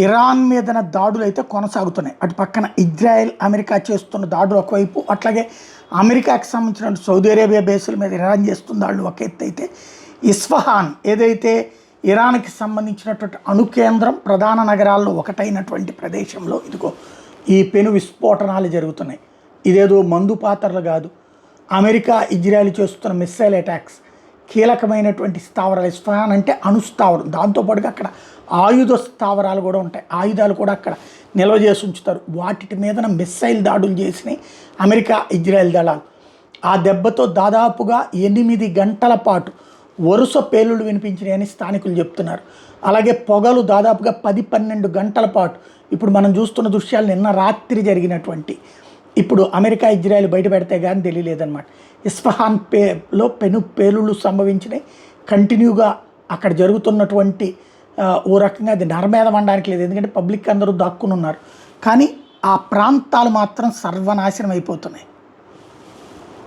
Iran మీదన దాడులు అయితే కొనసాగుతున్నాయి. అటు పక్కన ఇజ్రాయెల్ అమెరికా చేస్తున్న దాడులు ఒకవైపు, అట్లాగే అమెరికాకి సంబంధించిన సౌదీ అరేబియా బేసుల మీద ఇరాన్ చేస్తున్న దాడులు ఒక ఎత్తు అయితే, ఇస్ఫహాన్ ఏదైతే ఇరాన్కి సంబంధించినటువంటి అణు కేంద్రం ప్రధాన నగరాల్లో ఒకటైనటువంటి ప్రదేశంలో ఇదిగో ఈ పెను విస్ఫోటనాలు జరుగుతున్నాయి. ఇదేదో మందు పాత్రలు కాదు, అమెరికా ఇజ్రాయెల్ చేస్తున్న మిస్సైల్ అటాక్స్ కీలకమైనటువంటి స్థావరాలు. ఇస్ఫహాన్ అంటే అణు స్థావరం, దాంతోపాటుగా అక్కడ ఆయుధ స్థావరాలు కూడా ఉంటాయి, ఆయుధాలు కూడా అక్కడ నిల్వ చేసి ఉంచుతారు. వాటి మీదన మిస్సైల్ దాడులు చేసినాయి అమెరికా ఇజ్రాయెల్ దళాలు. ఆ దెబ్బతో దాదాపుగా 8 గంటల పాటు వరుస పేలుళ్ళు వినిపించినాయని స్థానికులు చెప్తున్నారు. అలాగే పొగలు దాదాపుగా 10-12 గంటల పాటు, ఇప్పుడు మనం చూస్తున్న దృశ్యాలు నిన్న రాత్రి జరిగినటువంటి, ఇప్పుడు అమెరికా ఇజ్రాయెల్ బయట పెడితే కానీ తెలియలేదన్నమాట. ఇస్ఫహాన్ లో పెను పేలుళ్ళు సంభవించినాయి. కంటిన్యూగా అక్కడ జరుగుతున్నటువంటి ఓ రకంగా అది నరమేధం అనడానికి లేదు, ఎందుకంటే పబ్లిక్ అందరూ దాక్కుని ఉన్నారు. కానీ ఆ ప్రాంతాలు మాత్రం సర్వనాశనం అయిపోతున్నాయి.